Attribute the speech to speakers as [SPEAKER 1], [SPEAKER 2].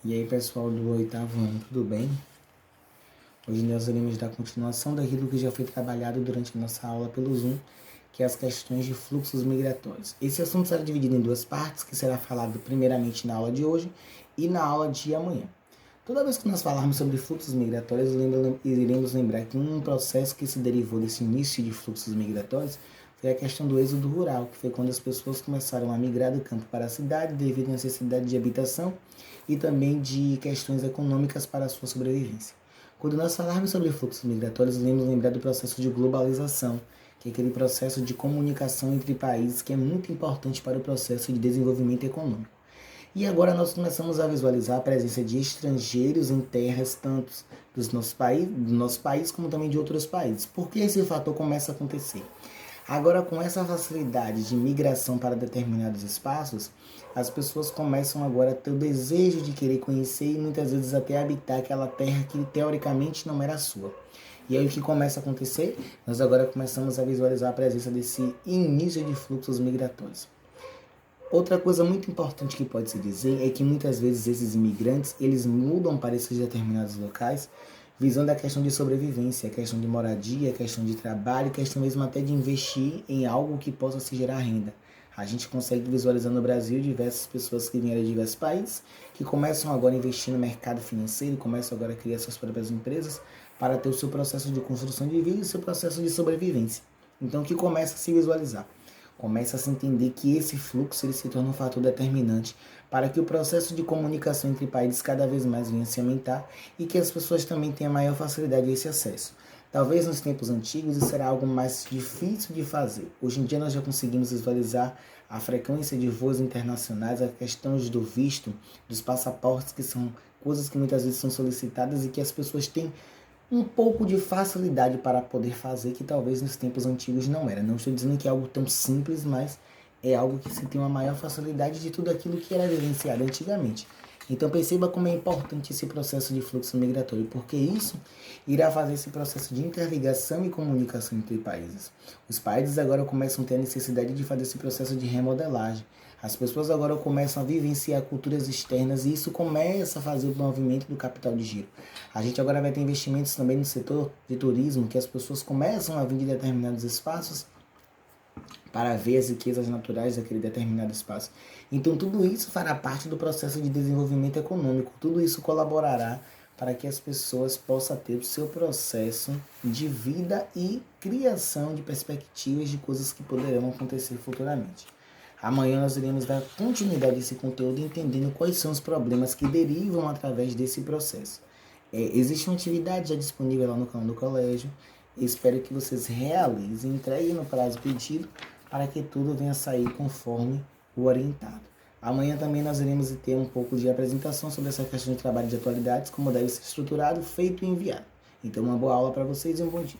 [SPEAKER 1] E aí, pessoal do oitavo ano, tudo bem? Hoje nós iremos dar continuação daquilo que já foi trabalhado durante a nossa aula pelo Zoom, que é as questões de fluxos migratórios. Esse assunto será dividido em duas partes, que será falado primeiramente na aula de hoje e na aula de amanhã. Toda vez que nós falarmos sobre fluxos migratórios, iremos lembrar que um processo que se derivou desse início de fluxos migratórios foi a questão do êxodo rural, que foi quando as pessoas começaram a migrar do campo para a cidade devido à necessidade de habitação e também de questões econômicas para a sua sobrevivência. Quando nós falarmos sobre fluxos migratórios, iremos lembrar do processo de globalização, que é aquele processo de comunicação entre países que é muito importante para o processo de desenvolvimento econômico. E agora nós começamos a visualizar a presença de estrangeiros em terras tanto do nosso país como também de outros países. Por que esse fator começa a acontecer? Agora, com essa facilidade de migração para determinados espaços, as pessoas começam agora a ter o desejo de querer conhecer e muitas vezes até habitar aquela terra que teoricamente não era sua. E aí o que começa a acontecer? Nós agora começamos a visualizar a presença desse início de fluxos migratórios. Outra coisa muito importante que pode se dizer é que muitas vezes esses imigrantes, eles mudam para esses determinados locais visando a questão de sobrevivência, a questão de moradia, a questão de trabalho, a questão mesmo até de investir em algo que possa se gerar renda. A gente consegue visualizar no Brasil diversas pessoas que vieram de diversos países, que começam agora a investir no mercado financeiro, começam agora a criar suas próprias empresas para ter o seu processo de construção de vida e o seu processo de sobrevivência. Então, o que começa a se visualizar? Começa a se entender que esse fluxo ele se torna um fator determinante para que o processo de comunicação entre países cada vez mais venha a se aumentar e que as pessoas também tenham maior facilidade a esse acesso. Talvez nos tempos antigos isso era algo mais difícil de fazer. Hoje em dia nós já conseguimos visualizar a frequência de voos internacionais, a questão do visto, dos passaportes, que são coisas que muitas vezes são solicitadas e que as pessoas têm um pouco de facilidade para poder fazer, que talvez nos tempos antigos não era. Não estou dizendo que é algo tão simples, mas é algo que se tem uma maior facilidade de tudo aquilo que era vivenciado antigamente. Então perceba como é importante esse processo de fluxo migratório, porque isso irá fazer esse processo de interligação e comunicação entre países. Os países agora começam a ter a necessidade de fazer esse processo de remodelagem. As pessoas agora começam a vivenciar culturas externas e isso começa a fazer o movimento do capital de giro. A gente agora vai ter investimentos também no setor de turismo, que as pessoas começam a vir de determinados espaços para ver as riquezas naturais daquele determinado espaço. Então tudo isso fará parte do processo de desenvolvimento econômico. Tudo isso colaborará para que as pessoas possam ter o seu processo de vida e criação de perspectivas de coisas que poderão acontecer futuramente. Amanhã nós iremos dar continuidade a esse conteúdo entendendo quais são os problemas que derivam através desse processo. Existe uma atividade já disponível lá no canal do colégio. Espero que vocês realizem, entreguem no prazo pedido para que tudo venha a sair conforme o orientado. Amanhã também nós iremos ter um pouco de apresentação sobre essa questão de trabalho de atualidades, como deve ser estruturado, feito e enviado. Então uma boa aula para vocês e um bom dia.